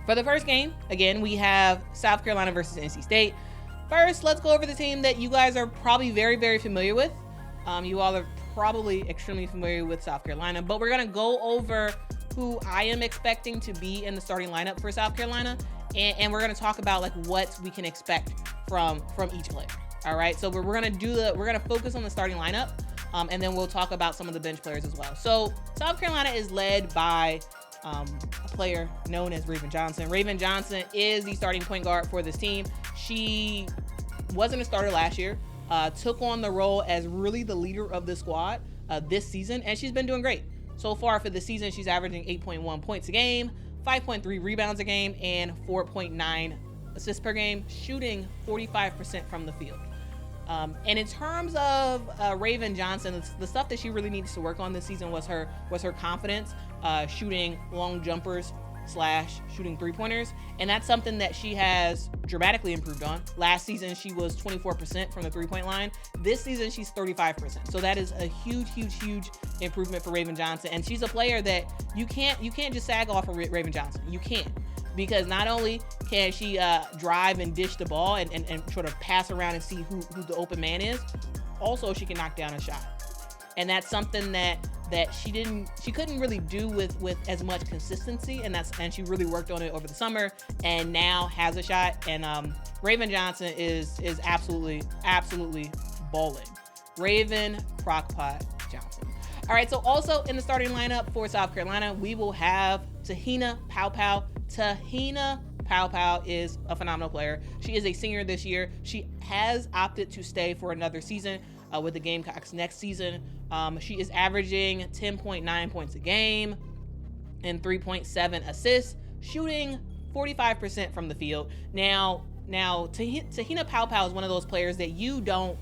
For the first game, again, we have South Carolina versus NC State. First, let's go over the team that you guys are probably very, very familiar with. You all are probably extremely familiar with South Carolina, but we're going to go over who I am expecting to be in the starting lineup for South Carolina, and we're going to talk about like what we can expect from each player. All right, so we're going to focus on the starting lineup, and then we'll talk about some of the bench players as well. So South Carolina is led by a player known as Raven Johnson. Raven Johnson is the starting point guard for this team. She wasn't a starter last year, took on the role as really the leader of the squad this season, and she's been doing great. So far for the season, she's averaging 8.1 points a game, 5.3 rebounds a game, and 4.9 assists per game, shooting 45% from the field. And in terms of Raven Johnson, the stuff that she really needs to work on this season was her confidence, shooting long jumpers / shooting three-pointers, and that's something that she has dramatically improved on. Last season, she was 24% from the three-point line. This season, she's 35%. So that is a huge improvement for Raven Johnson, and she's a player that you can't just sag off of Raven Johnson. You can't, because not only can she drive and dish the ball and sort of pass around and see who the open man is, also she can knock down a shot. And that's something that she couldn't really do with as much consistency, and she really worked on it over the summer and now has a shot. And Raven Johnson is absolutely balling. Raven Crockpot Johnson. All right, so also in the starting lineup for South Carolina, we will have Te-Hina Paopao. Te-Hina Paopao is a phenomenal player. She is a senior this year. She has opted to stay for another season with the Gamecocks next season. She is averaging 10.9 points a game and 3.7 assists, shooting 45% from the field. Now Te-Hina Paopao is one of those players that you don't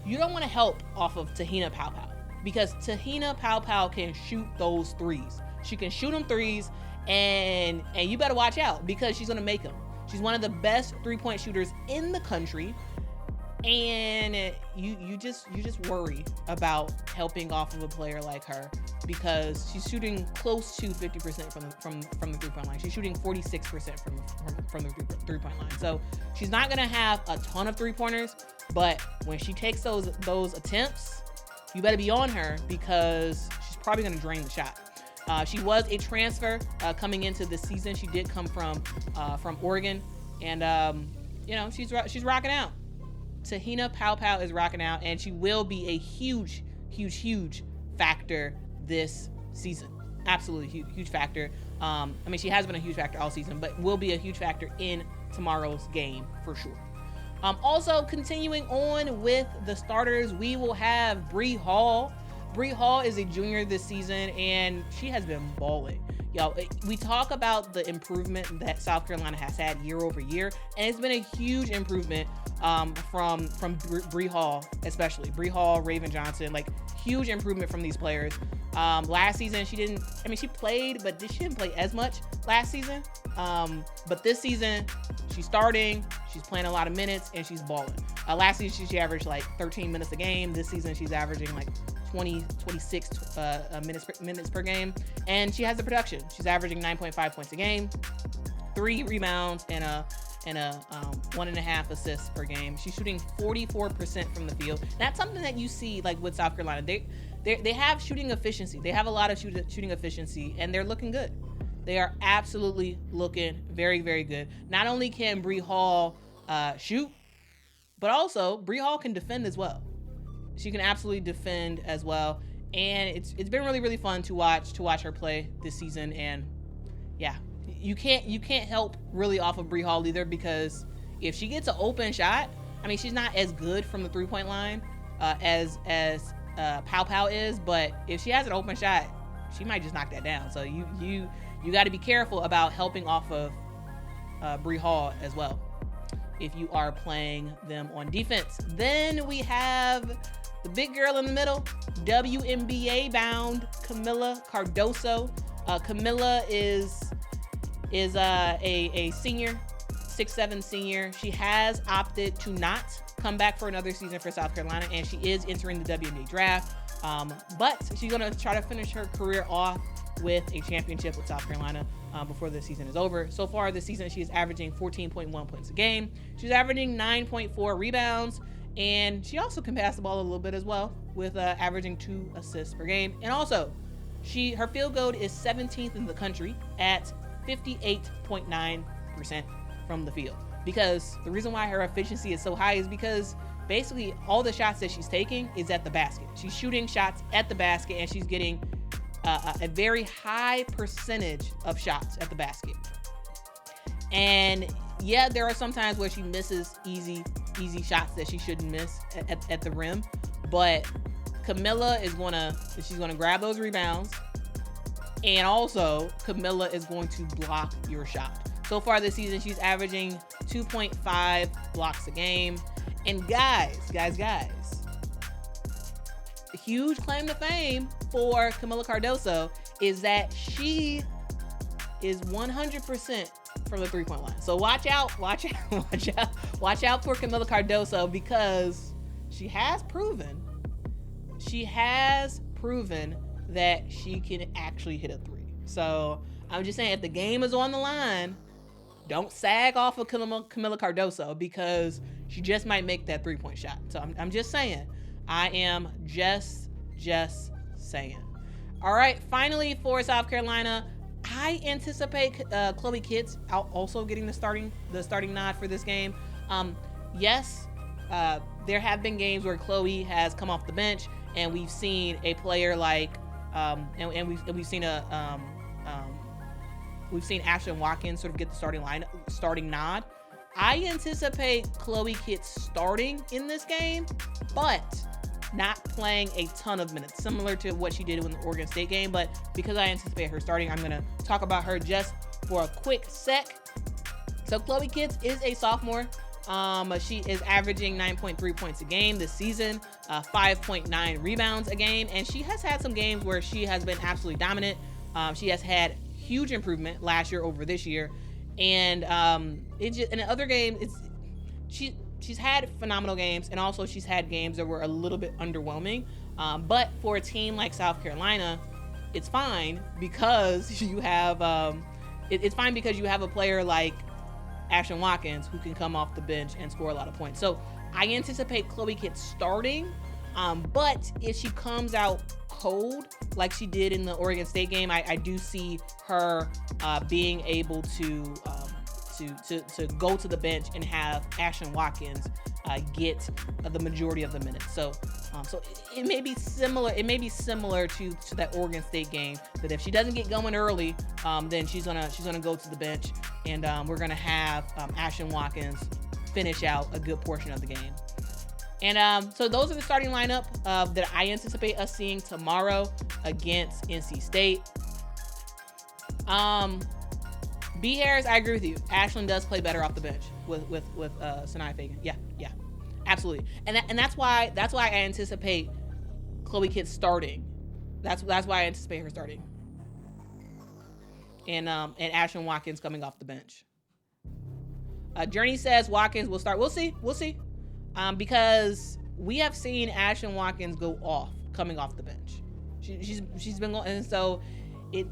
want to help off of Te-Hina Paopao, because Te-Hina Paopao can shoot those threes. She can shoot them threes, and you better watch out, because she's going to make them. She's one of the best three-point shooters in the country. And you just worry about helping off of a player like her, because she's shooting close to 50% from the three-point line. She's shooting 46% from the three-point line. So she's not gonna have a ton of three-pointers, but when she takes those attempts, you better be on her, because she's probably gonna drain the shot. She was a transfer coming into this season. She did come from Oregon, and she's rocking out. Te-Hina Paopao is rocking out, and she will be a huge factor this season. Absolutely huge factor. She has been a huge factor all season, but will be a huge factor in tomorrow's game for sure. Also, continuing on with the starters, we will have Bree Hall. Bree Hall is a junior this season, and she has been balling. We talk about the improvement that South Carolina has had year over year, and it's been a huge improvement from Bree Hall, especially Bree Hall, Raven Johnson, like huge improvement from these players. Last season she played, but she didn't play as much last season. But this season she's starting, she's playing a lot of minutes, and she's balling. Last season she averaged like 13 minutes a game. This season she's averaging like 26 minutes per game, and she has the production. She's averaging 9.5 points a game, 3 rebounds, and a 1.5 assists per game. She's shooting 44% from the field. That's something that you see like with South Carolina. They have shooting efficiency. They have a lot of shooting efficiency, and they're looking good. They are absolutely looking very, very good. Not only can Bree Hall shoot, but also Bree Hall can defend as well. She can absolutely defend as well, and it's been really, really fun to watch her play this season. And yeah, you can't help really off of Bree Hall either, because if she gets an open shot, she's not as good from the 3-point line as Paopao is, but if she has an open shot, she might just knock that down. So you got to be careful about helping off of Bree Hall as well if you are playing them on defense. Then we have the big girl in the middle, WNBA bound Kamilla Cardoso. Kamilla is a senior, 6'7" senior. She has opted to not come back for another season for South Carolina, and she is entering the WNBA draft. But she's gonna try to finish her career off with a championship with South Carolina before the season is over. So far this season, she's averaging 14.1 points a game. She's averaging 9.4 rebounds, and she also can pass the ball a little bit as well, with averaging 2 assists per game. And also, her field goal is 17th in the country at 58.9% from the field. Because the reason why her efficiency is so high is because basically all the shots that she's taking is at the basket. She's shooting shots at the basket, and she's getting a very high percentage of shots at the basket. And yeah, there are some times where she misses easy shots that she shouldn't miss at the rim, but Camilla she's gonna grab those rebounds, and also Camilla is going to block your shot. So far this season, she's averaging 2.5 blocks a game. And guys, a huge claim to fame for Camilla Cardoso is that she is 100% from the three-point line. So watch out for Camilla Cardoso, because she has proven that she can actually hit a three. So I'm just saying, if the game is on the line, don't sag off of Camilla Cardoso, because she just might make that three-point shot. So I'm just saying. I am just saying. All right, finally for South Carolina, I anticipate Chloe Kitts also getting the starting nod for this game. Yes, there have been games where Chloe has come off the bench, and we've seen a player like we've seen Ashton Watkins sort of get the starting nod. I anticipate Chloe Kitts starting in this game, but not playing a ton of minutes, similar to what she did in the Oregon State game. But because I anticipate her starting, I'm going to talk about her just for a quick sec. So Chloe Kitts is a sophomore. She is averaging 9.3 points a game this season, 5.9 rebounds a game, and she has had some games where she has been absolutely dominant. She has had huge improvement last year over this year, and in other games, she's had phenomenal games, and also she's had games that were a little bit underwhelming. But for a team like South Carolina, it's fine because you have it's fine because you have a player like Ashton Watkins who can come off the bench and score a lot of points. So I anticipate Chloe Kitts starting, but if she comes out cold like she did in the Oregon State game, I do see her being able to go to the bench and have Ashton Watkins get the majority of the minutes. So it may be similar. It may be similar to that Oregon State game, that if she doesn't get going early, then she's gonna go to the bench, and we're gonna have Ashton Watkins finish out a good portion of the game. And so those are the starting lineup that I anticipate us seeing tomorrow against NC State. B. Harris, I agree with you. Ashlyn does play better off the bench with Sanaya Fagan. Yeah, absolutely. And that's why I anticipate Chloe Kitts starting. That's why I anticipate her starting. And Ashlyn Watkins coming off the bench. Journey says Watkins will start. We'll see. Because we have seen Ashton Watkins go off coming off the bench. She's been going, and so it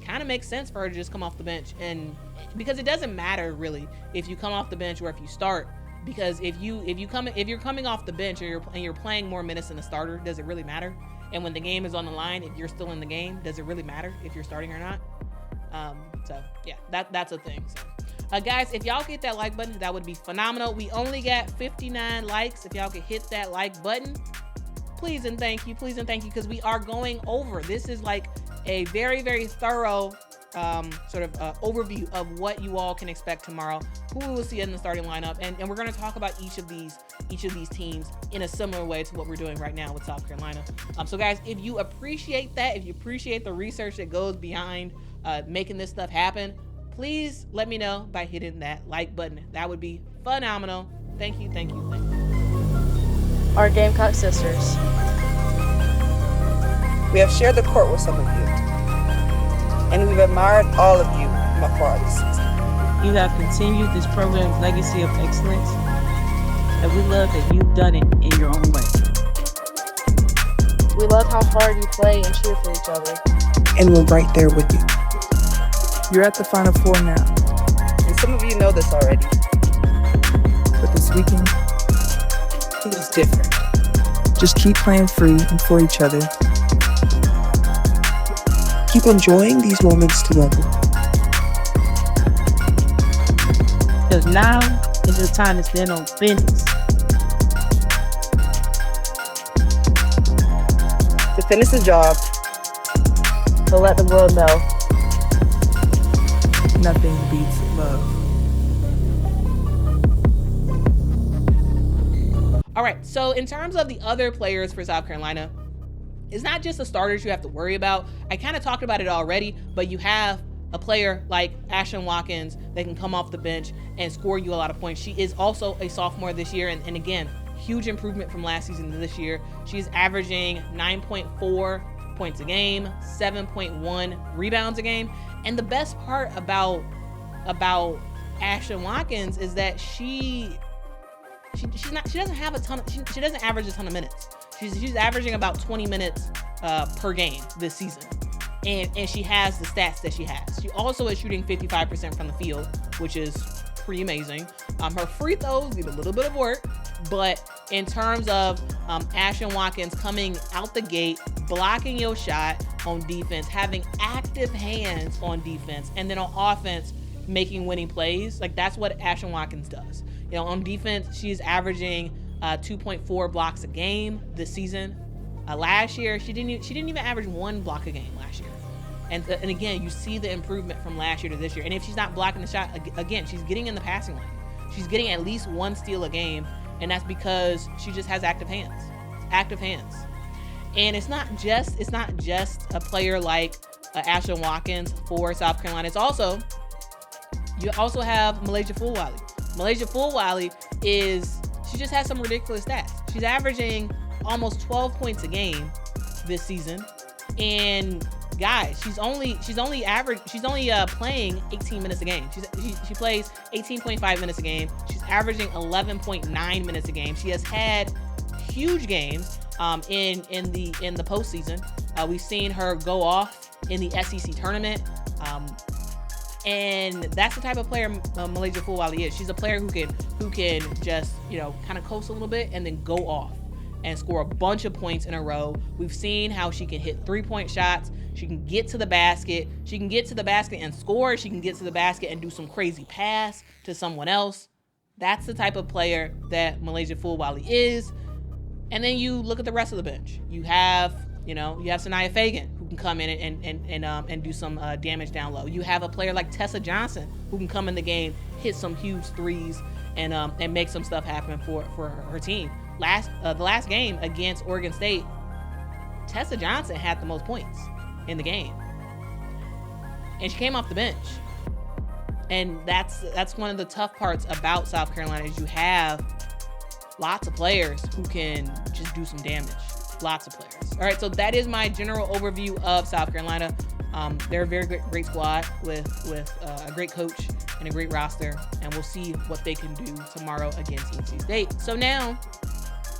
kind of makes sense for her to just come off the bench, and because it doesn't matter really if you come off the bench or if you start, because if you're coming off the bench and you're playing more minutes than a starter, does it really matter? And when the game is on the line, if you're still in the game, does it really matter if you're starting or not? So yeah, that's a thing. So guys, if y'all hit that like button, that would be phenomenal. We only got 59 likes. If y'all could hit that like button, please and thank you, because we are going over. This is like a very, very thorough overview of what you all can expect tomorrow, who we will see in the starting lineup, and we're going to talk about each of these teams in a similar way to what we're doing right now with South Carolina. So guys, if you appreciate that, if you appreciate the research that goes behind making this stuff happen, please let me know by hitting that like button. That would be phenomenal. Thank you. Our Gamecock sisters. We have shared the court with some of you, and we've admired all of you from afar this season. You have continued this program's legacy of excellence, and we love that you've done it in your own way. We love how hard you play and cheer for each other. and we're right there with you. You're at the Final Four now, And some of you know this already. but this weekend, It was different. just keep playing free and for each other. Keep enjoying these moments together. Because now is your time to stand on business. To finish the job, to let the world know Nothing beats love. All right, so in terms of the other players for South Carolina, it's not just the starters you have to worry about. I kind of talked about it already, but you have a player like Ashton Watkins that can come off the bench and score you a lot of points. She is also a sophomore this year, and again, huge improvement from last season to this year. She's averaging 9.4 points a game, 7.1 rebounds a game, and the best part about Ashton Watkins is that she doesn't have a ton of, she doesn't average a ton of minutes. She's averaging about 20 minutes per game this season. And she has the stats that she has. She also is shooting 55% from the field, which is pretty amazing. Her free throws need a little bit of work, but in terms of Ashton Watkins coming out the gate, blocking your shot on defense, having active hands on defense, and then on offense, making winning plays, like that's what Ashton Watkins does. You know, on defense, she's averaging 2.4 blocks a game this season. Last year, she didn't even average 1 block a game last year. And again, you see the improvement from last year to this year. And if she's not blocking the shot, again, she's getting in the passing lane. She's getting at least 1 steal a game, and that's because she just has active hands. Active hands. And it's not just a player like Ashton Watkins for South Carolina. You also have Malaysia Fulwiley. Malaysia Fulwiley she just has some ridiculous stats. She's averaging almost 12 points a game this season, and guys, she's only playing 18 minutes a game. She plays 18.5 minutes a game. She's averaging 11.9 minutes a game. She has had huge games in the postseason. We've seen her go off in the SEC tournament. And that's the type of player Malaysia Fulwiley is. She's a player who can just, kind of coast a little bit and then go off and score a bunch of points in a row. We've seen how she can hit 3-point shots. She can get to the basket. She can get to the basket and score. She can get to the basket and do some crazy pass to someone else. That's the type of player that Malaysia Fulwiley is. And then you look at the rest of the bench. You have Sanaya Fagan, who can come in and do some damage down low. You have a player like Tessa Johnson, who can come in the game, hit some huge threes, and make some stuff happen for her team. The last game against Oregon State, Tessa Johnson had the most points in the game, and she came off the bench. And that's one of the tough parts about South Carolina is you have lots of players who can just do some damage. Lots of players. All right, so that is my general overview of South Carolina. They're a very great squad with a great coach and a great roster, and we'll see what they can do tomorrow against NC State. So now,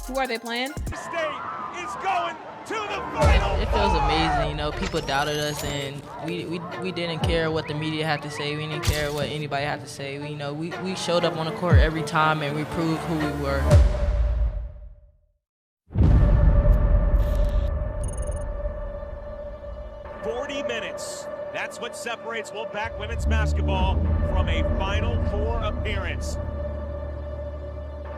who are they playing? State is going to the final. It feels amazing. People doubted us, and we didn't care what the media had to say. We didn't care what anybody had to say. We showed up on the court every time, and we proved who we were. That's what separates Wolfpack women's basketball from a Final Four appearance.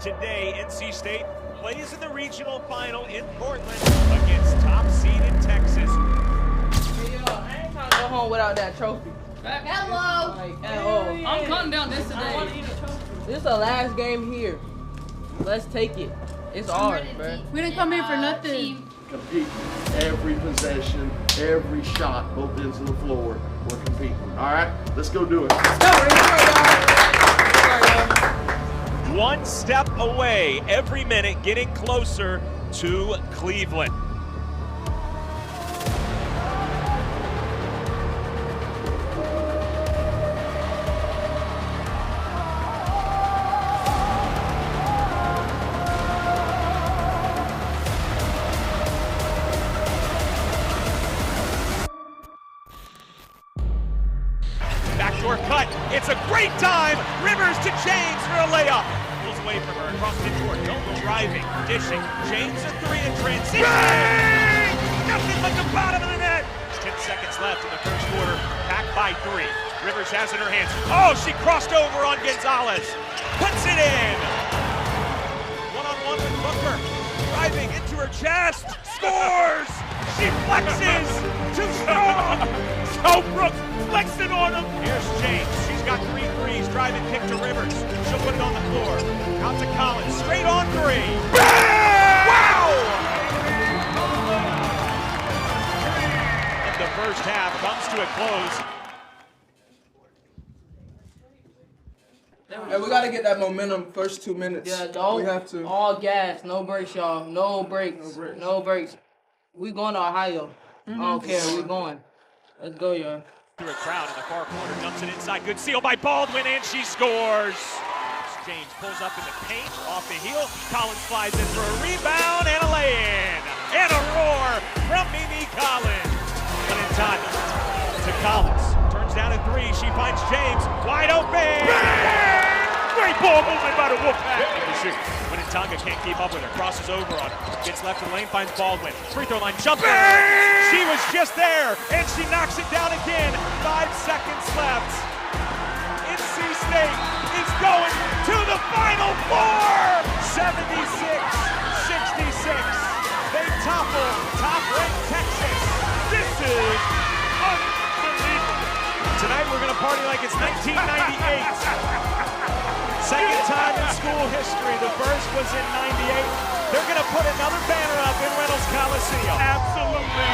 Today, NC State plays in the regional final in Portland against top seeded Texas. Hey, yo, I ain't trying to go home without that trophy. Hello. I'm counting down this today. This is the last game here. Let's take it. It's ours, bro. We didn't come here for nothing. Competing every possession, every shot, both ends of the floor. We're competing. All right, let's go do it. One step away, every minute getting closer to Cleveland. Backdoor cut. It's a great time. Rivers to James for a layup. Pulls away from her. Across midcourt. Noble driving. Dishing. James a three in transition. Bang! Nothing but the bottom of the net. 10 seconds left in the first quarter. Back by 3. Rivers has it in her hands. Oh, she crossed over on Gonzalez. Puts it in. One-on-one with Booker. Driving into her chest. Scores! She flexes. Too strong. So Brooks flexing on him. Here's James. She's got 3 threes. Driving kick to Rivers. She'll put it on the floor. Out to Collins. Straight on 3. Bang! Wow! And the first half comes to a close. Hey, we gotta get that momentum first 2 minutes. Yeah, don't. We have to. All gas, no breaks, y'all. No breaks. No breaks. We going to Ohio. I don't care. We going. Let's go, y'all. Through a crowd in the far corner, dumps it inside. Good steal by Baldwin, and she scores. James pulls up in the paint, off the heel. Collins flies in for a rebound and a lay-in. And a roar from Mimi Collins. Minintana to Collins. Turns down a 3. She finds James wide open. Bang! Great ball movement by the Wolfpack. Minintana can't keep up with her. Crosses over on her. Gets left in the lane, finds Baldwin. Free throw line jumper. Bang! She was just there, and she knocks it down again. 5 seconds left. NC State is going to the Final Four. 76-66. They topple top-ranked Texas. This is unbelievable. Tonight we're going to party like it's 1998. Second time in school history. The first was in 98. They're going to put another banner up in Reynolds Coliseum. Absolutely.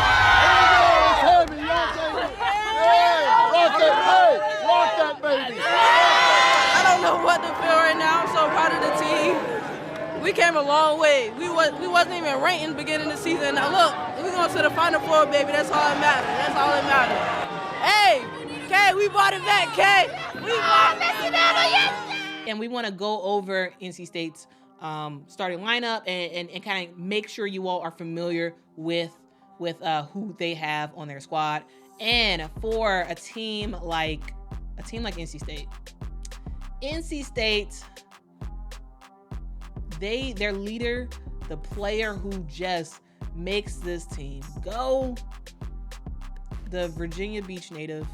Rock that baby. I don't know what to feel right now. I'm so proud of the team. We came a long way. We wasn't even ranked in the beginning of the season. Now look, we're going to the Final Four, baby. That's all that matters. That's all that matters. Hey, Kay, we brought it back, Kay. We brought it. And we want to go over NC State's starting lineup and kind of make sure you all are familiar with who they have on their squad. And for a team like NC State, their leader, the player who just makes this team go, the Virginia Beach native,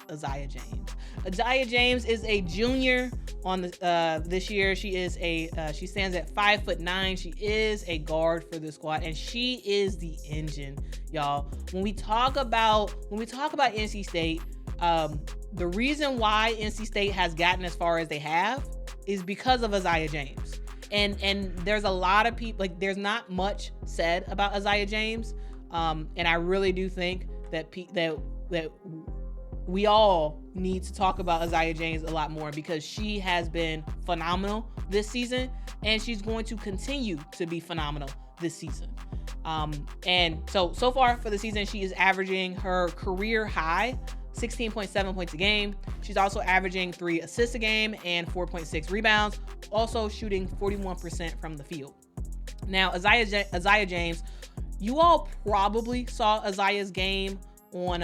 Isaiah James. Isaiah James is a junior on this year. She stands at 5'9". She is a guard for the squad, and she is the engine, y'all. When we talk about NC State, the reason why NC State has gotten as far as they have is because of Isaiah James. And there's a lot of people, like, there's not much said about Isaiah James, and I really do think that we all need to talk about Isaiah James a lot more, because she has been phenomenal this season, and she's going to continue to be phenomenal this season. And so far for the season, she is averaging her career high 16.7 points a game. She's also averaging 3 assists a game and 4.6 rebounds, also shooting 41% from the field. Now, Isaiah James, you all probably saw Isaiah's game on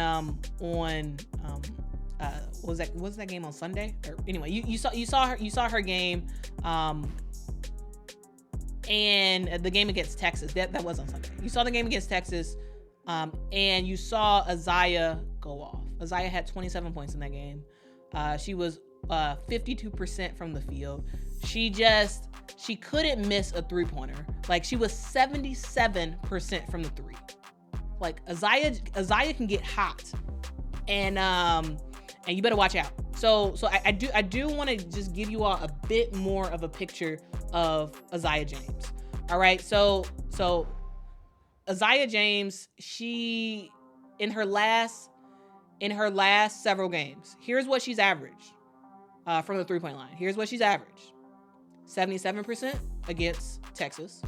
what was that game on Sunday? Or anyway, you saw her game, and the game against Texas. That was on Sunday. You saw the game against Texas, and you saw Isaiah go off. Isaiah had 27 points in that game. She was 52% from the field. She couldn't miss a 3-pointer. Like, she was 77% from the 3. Like, Isaiah can get hot, and you better watch out. So I do want to just give you all a bit more of a picture of Isaiah James. All right, so Isaiah James, she in her last several games, here's what she's averaged from the 3-point line. Here's what she's averaged: 77% against Texas.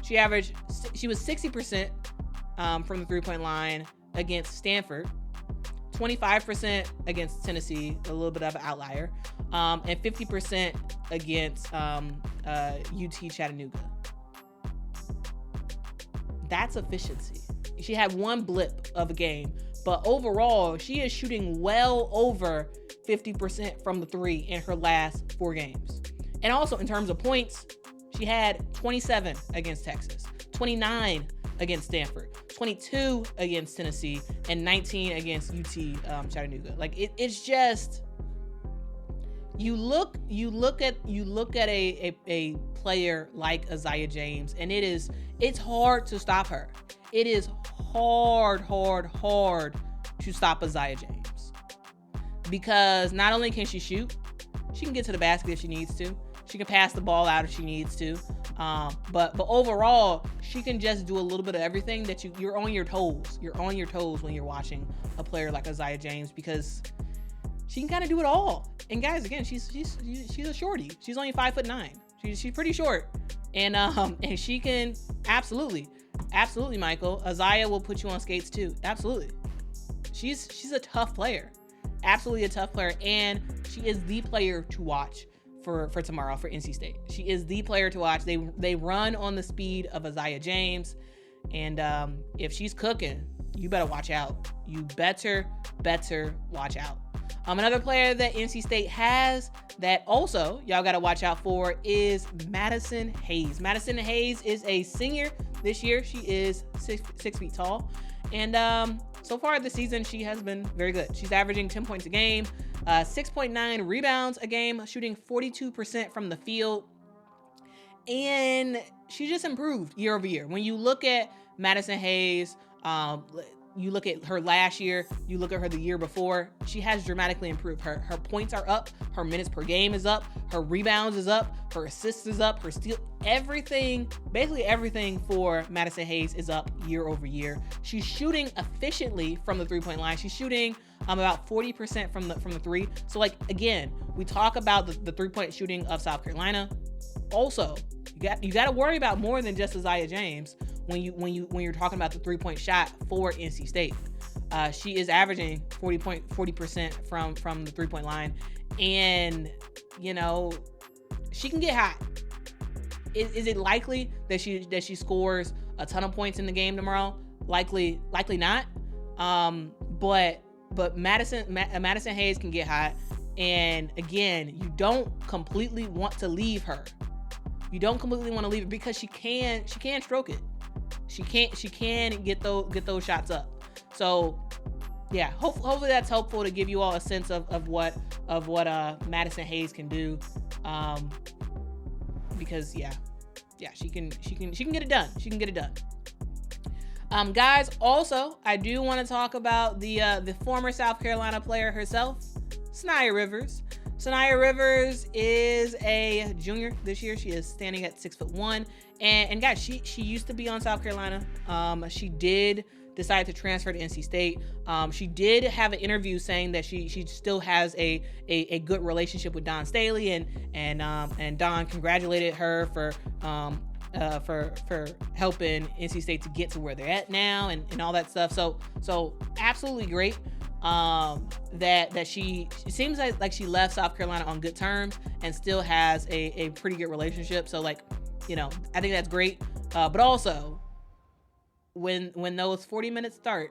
She was 60% from the 3-point line against Stanford, 25% against Tennessee, a little bit of an outlier, and 50% against UT Chattanooga. That's efficiency. She had one blip of a game, But overall, she is shooting well over 50% from the 3 in her last 4 games. And also in terms of points, she had 27 against Texas, 29 against Stanford, 22 against Tennessee, and 19 against UT Chattanooga. Like it's just, you look at a player like Isaiah James, and it's hard to stop her. It is hard to stop Isaiah James, because not only can she shoot, she can get to the basket if she needs to. She can pass the ball out if she needs to. But overall, she can just do a little bit of everything that you're on your toes. You're on your toes when you're watching a player like Isaiah James, because she can kind of do it all. And guys, again, she's a shorty. She's only 5'9". She's pretty short, and she can absolutely, Michael. Isaiah will put you on skates too. Absolutely. She's a tough player. Absolutely a tough player, and she is the player to watch for tomorrow for NC State. She is the player to watch. They run on the speed of Isaiah James, and if she's cooking, you better watch out. You better watch out. Another player that NC State has that also y'all got to watch out for is Madison Hayes. Madison Hayes is a senior this year. She is 6 feet tall, and so far this season, she has been very good. She's averaging 10 points a game, 6.9 rebounds a game, shooting 42% from the field. And she just improved year over year. When you look at Madison Hayes, you look at her last year, you look at her the year before, she has dramatically improved. Her points are up, her minutes per game is up, her rebounds is up, her assists is up, her steal, everything, basically everything for Madison Hayes is up year over year. She's shooting efficiently from the 3-point line. She's shooting about 40% from the 3. So like, again, we talk about the 3-point shooting of South Carolina. Also, you got to worry about more than just Isaiah James when you're talking about the 3-point shot for NC State. She is averaging 40% from the 3-point line, and she can get hot. Is it likely that she scores a ton of points in the game tomorrow? Likely not. But Madison Hayes can get hot, and again, you don't completely want to leave her. You don't completely want to leave her because she can stroke it. She can get those shots up. So yeah, hopefully that's helpful to give you all a sense of what Madison Hayes can do. Because yeah, she can get it done. She can get it done. Guys, also I do want to talk about the former South Carolina player herself, Saniya Rivers. Saniya Rivers is a junior this year. She is standing at 6'1", and guys, she used to be on South Carolina. She did decide to transfer to NC State. She did have an interview saying that she still has a good relationship with Don Staley, and Don congratulated her for helping NC State to get to where they're at now, and all that stuff. So absolutely great. That she seems like she left South Carolina on good terms and still has a pretty good relationship. So like, I think that's great. But also when those 40 minutes start,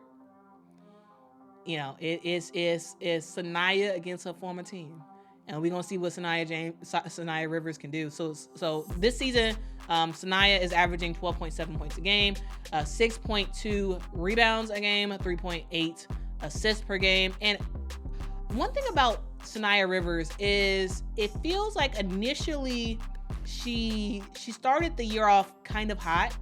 it is Saniya against her former team. And we're gonna see what Saniya Rivers can do. So this season, Saniya is averaging 12.7 points a game, 6.2 rebounds a game, 3.8 assists per game. And one thing about Saniya Rivers is it feels like initially she started the year off kind of hot,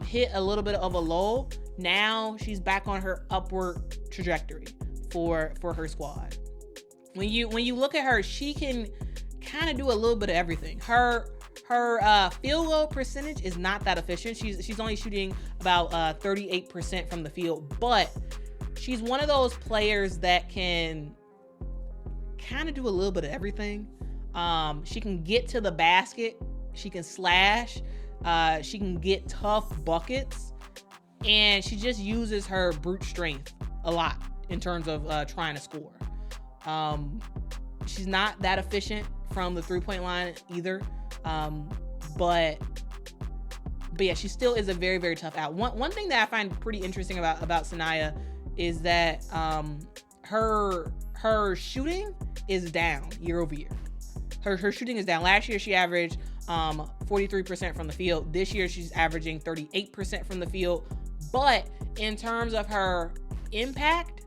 hit a little bit of a lull. Now she's back on her upward trajectory for her squad. When you look at her, she can kind of do a little bit of everything. Her field goal percentage is not that efficient. She's only shooting about 38% from the field, but she's one of those players that can kind of do a little bit of everything. She can get to the basket. She can slash. She can get tough buckets. And she just uses her brute strength a lot in terms of trying to score. She's not that efficient from the 3-point line either. But yeah, she still is a very, very tough out. One thing that I find pretty interesting about Saniya is that her shooting is down year over year. Her shooting is down. Last year she averaged 43% from the field. This year she's averaging 38% from the field. But in terms of her impact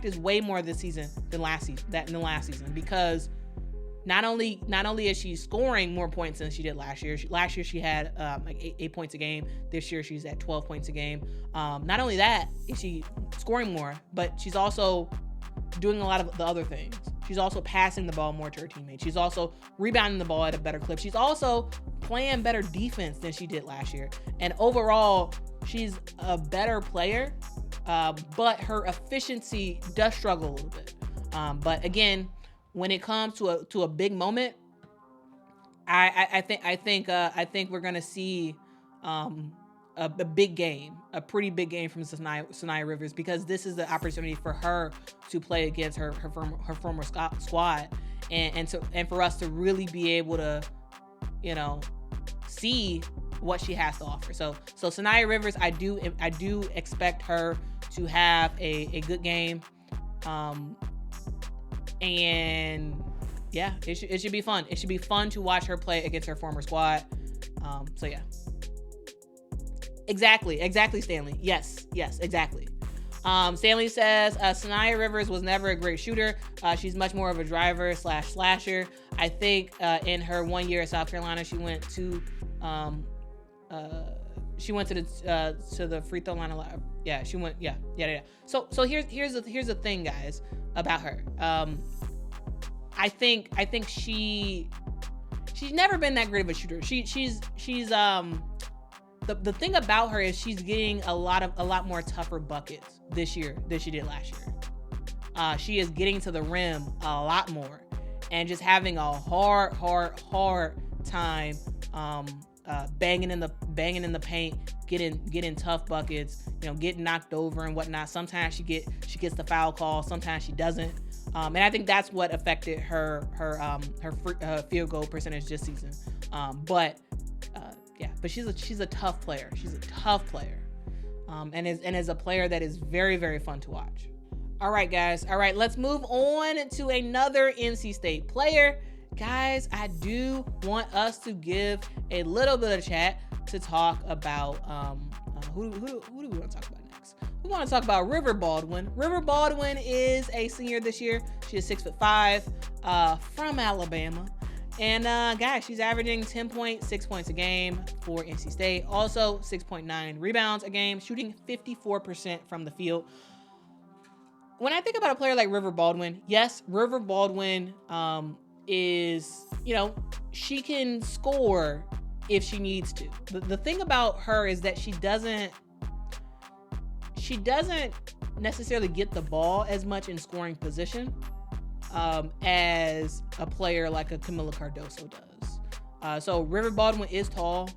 is way more this season than last season, because not only is she scoring more points than she did last year. Last year she had like 8 points a game. This year she's at 12 points a game. Not only that is she scoring more, but she's also doing a lot of the other things. She's also passing the ball more to her teammates. She's also rebounding the ball at a better clip. She's also playing better defense than she did last year. And overall, she's a better player, but her efficiency does struggle a little bit. But again, when it comes to a big moment, I think we're gonna see a big game, a pretty big game from Sania Rivers, because this is the opportunity for her to play against her former squad, and for us to really be able to, see what she has to offer. So Sania Rivers, I do expect her to have a good game, and yeah, it should be fun. It should be fun to watch her play against her former squad. So yeah. Exactly, Stanley. Yes, exactly. Stanley says, Sania Rivers was never a great shooter. She's much more of a driver / slasher. I think in her 1 year at South Carolina, she went to the free throw line a lot. Yeah, she went. Yeah. So here's the thing, guys, about her. I think she's never been that great of a shooter. She's The thing about her is she's getting a lot more tougher buckets this year than she did last year. She is getting to the rim a lot more, and just having a hard time banging in the paint, getting tough buckets, getting knocked over and whatnot. Sometimes she gets the foul call, sometimes she doesn't. And I think that's what affected her field goal percentage this season. But she's a tough player. She's a tough player, and is a player that is very, very fun to watch. All right, guys. All right, let's move on to another NC State player. Guys, I do want us to give a little bit of chat to talk about who do we want to talk about next? We want to talk about River Baldwin. River Baldwin is a senior this year. She is 6'5", from Alabama. And guys, she's averaging 10.6 points a game for NC State. Also 6.9 rebounds a game, shooting 54% from the field. When I think about a player like River Baldwin, yes, River Baldwin is, she can score if she needs to. The thing about her is that she doesn't necessarily get the ball as much in scoring position as a player like a Camila Cardoso does. So River Baldwin is tall.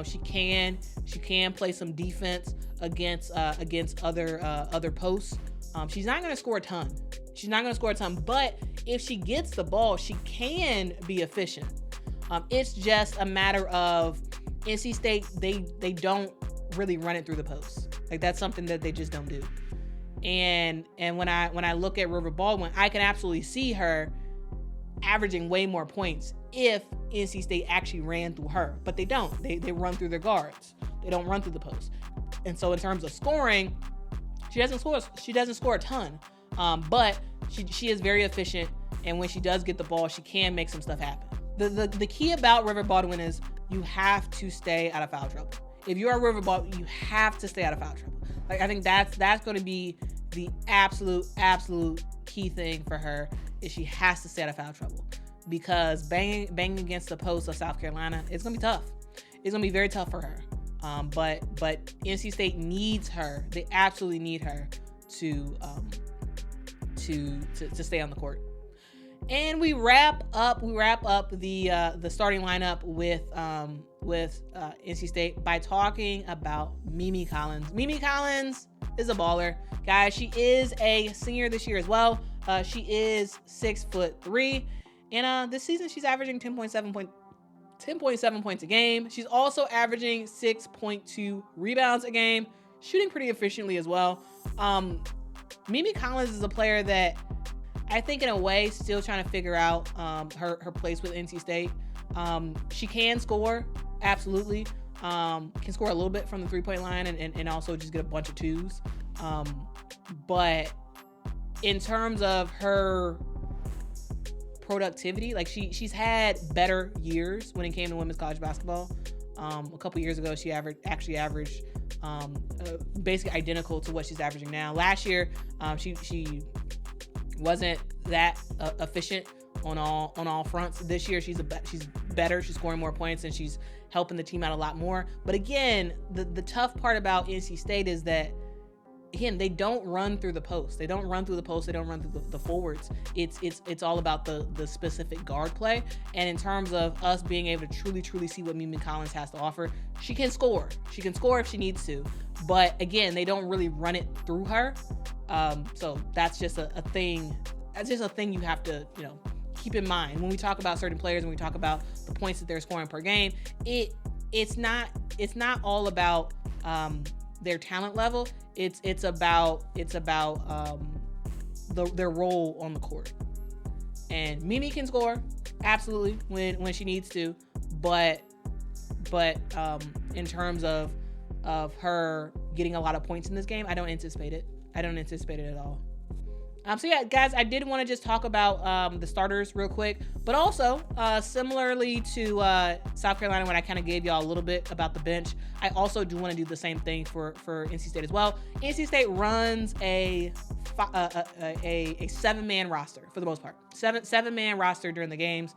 She can play some defense against other posts. She's not going to score a ton. But if she gets the ball, she can be efficient. It's just a matter of NC State. They don't really run it through the post. Like, that's something that they just don't do. And when I look at River Baldwin, I can absolutely see her averaging way more points if NC State actually ran through her. But they don't. They run through their guards. They don't run through the post. And so in terms of scoring, she doesn't score a ton. But she is very efficient, and when she does get the ball, she can make some stuff happen. The key about River Baldwin is you have to stay out of foul trouble. If you are River Baldwin, you have to stay out of foul trouble. Like, I think that's going to be the absolute key thing for her, is she has to stay out of foul trouble, because banging against the post of South Carolina, it's gonna be tough. It's gonna be very tough for her. But NC State needs her. They absolutely need her to stay on the court. And we wrap up the starting lineup with NC State by talking about Mimi Collins. Mimi Collins is a baller, guys. She is a senior this year as well. She is 6'3", and this season she's averaging 10.7 points a game. She's also averaging 6.2 rebounds a game, shooting pretty efficiently as well. Mimi Collins is a player that I think in a way still trying to figure out her place with NC State. She can score, absolutely. Can score a little bit from the 3-point line and also just get a bunch of twos. But in terms of her productivity, like she's had better years when it came to women's college basketball. A couple years ago, she actually averaged basically identical to what she's averaging now. Last year, she wasn't that efficient on all fronts. This year, she's better. She's scoring more points and she's helping the team out a lot more. But again, the tough part about NC State is that, again, they don't run through the post. They don't run through the forwards. It's all about the specific guard play. And in terms of us being able to truly see what Mimi Collins has to offer, she can score. She can score if she needs to. But again, they don't really run it through her. So that's just a thing. That's just a thing you have to, keep in mind when we talk about certain players, when we talk about the points that they're scoring per game. It's not all about their talent level. It's about their role on the court. And Mimi can score absolutely when she needs to, but in terms of her getting a lot of points in this game, I don't anticipate it. I don't anticipate it at all. So yeah, guys, I did want to just talk about the starters real quick, but also similarly to South Carolina, when I kind of gave y'all a little bit about the bench, I also do want to do the same thing for NC State as well. NC State runs a 7-man roster for the most part, seven-man roster during the games.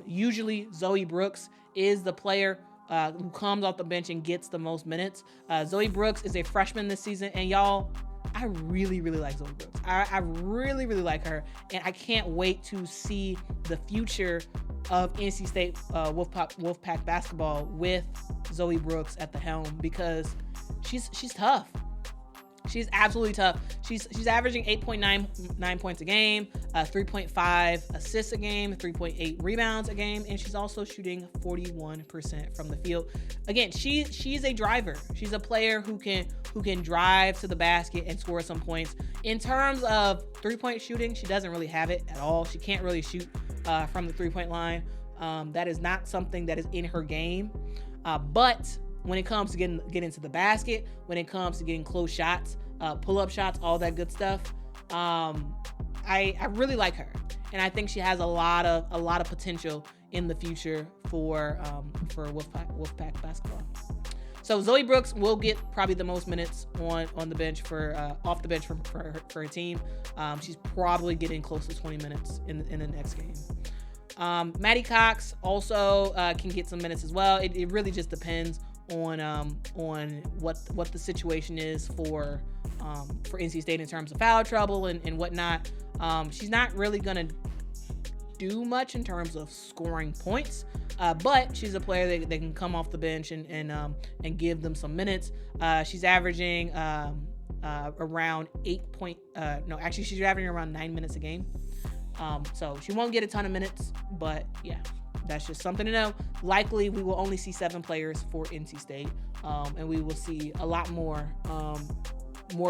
Usually Zoe Brooks is the player who comes off the bench and gets the most minutes. Zoe Brooks is a freshman this season, and y'all, I really like Zoe Brooks. I really like her, and I can't wait to see the future of NC State Wolfpack basketball with Zoe Brooks at the helm, because she's tough. She's absolutely tough. She's averaging 8.9 points a game, 3.5 assists a game, 3.8 rebounds a game, and she's also shooting 41% from the field. Again, she's a driver. She's a player who can drive to the basket and score some points. In terms of 3-point shooting, she doesn't really have it at all. She can't really shoot from the 3-point line. That is not something that is in her game. But when it comes to getting to the basket, when it comes to getting close shots, pull-up shots, all that good stuff, I really like her, and I think she has a lot of potential in the future for Wolfpack basketball. So Zoe Brooks will get probably the most minutes on the bench off the bench for her team. She's probably getting close to 20 minutes in the next game. Maddie Cox also can get some minutes as well. It really just depends on what the situation is for NC State in terms of foul trouble and whatnot. She's not really gonna do much in terms of scoring points, but she's a player that can come off the bench and give them some minutes. She's averaging around she's averaging around 9 minutes a game. So she won't get a ton of minutes, but yeah, that's just something to know. Likely we will only see 7 players for NC State, and we will see a lot more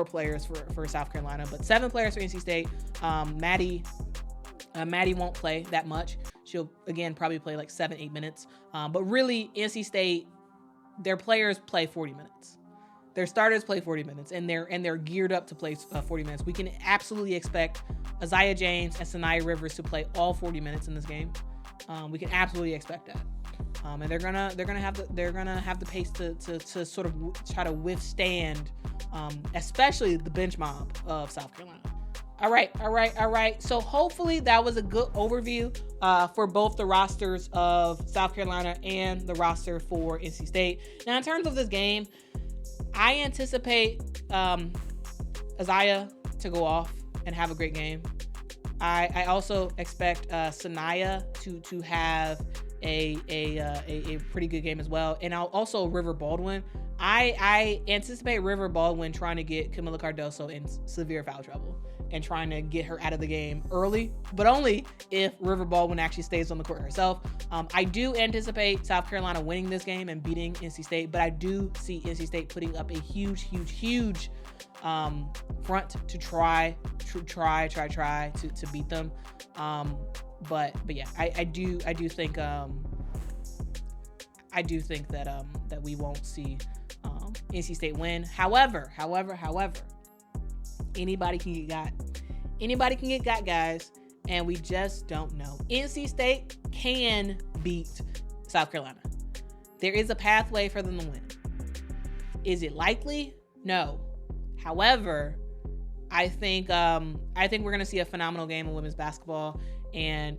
players for South Carolina, but 7 players for NC State. Maddie won't play that much. She'll again probably play like 7-8 minutes, but really NC State, their players play 40 minutes. Their starters play 40 minutes, and they're geared up to play 40 minutes. We can absolutely expect Isaiah James and Sanaya Rivers to play all 40 minutes in this game. We can absolutely expect that, and they're gonna have the pace to sort of try to withstand, especially the bench mob of South Carolina. All right. So hopefully that was a good overview for both the rosters of South Carolina and the roster for NC State. Now, in terms of this game, I anticipate Isaiah to go off and have a great game. I also expect Sanaya to have a pretty good game as well, and also River Baldwin. I anticipate River Baldwin trying to get Camila Cardoso in severe foul trouble. and trying to get her out of the game early, but only if River Baldwin actually stays on the court herself. I do anticipate South Carolina winning this game and beating NC State, but I do see NC State putting up a huge front to try to beat them. But yeah, I do think that we won't see NC State win. However, anybody can get got. Anybody can get got, guys, and we just don't know. NC State can beat South Carolina. There is a pathway for them to win. Is it likely? No. However, I think we're gonna see a phenomenal game of women's basketball. And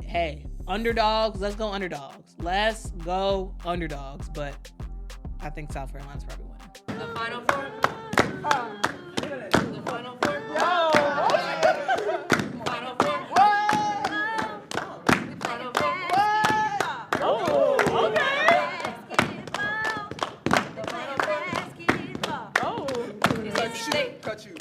hey, underdogs. Let's go underdogs. But I think South Carolina's probably winning. The Final Four. The Final Four. Final Four. Final Four. Oh, okay. The Final Four. Oh, Cut you.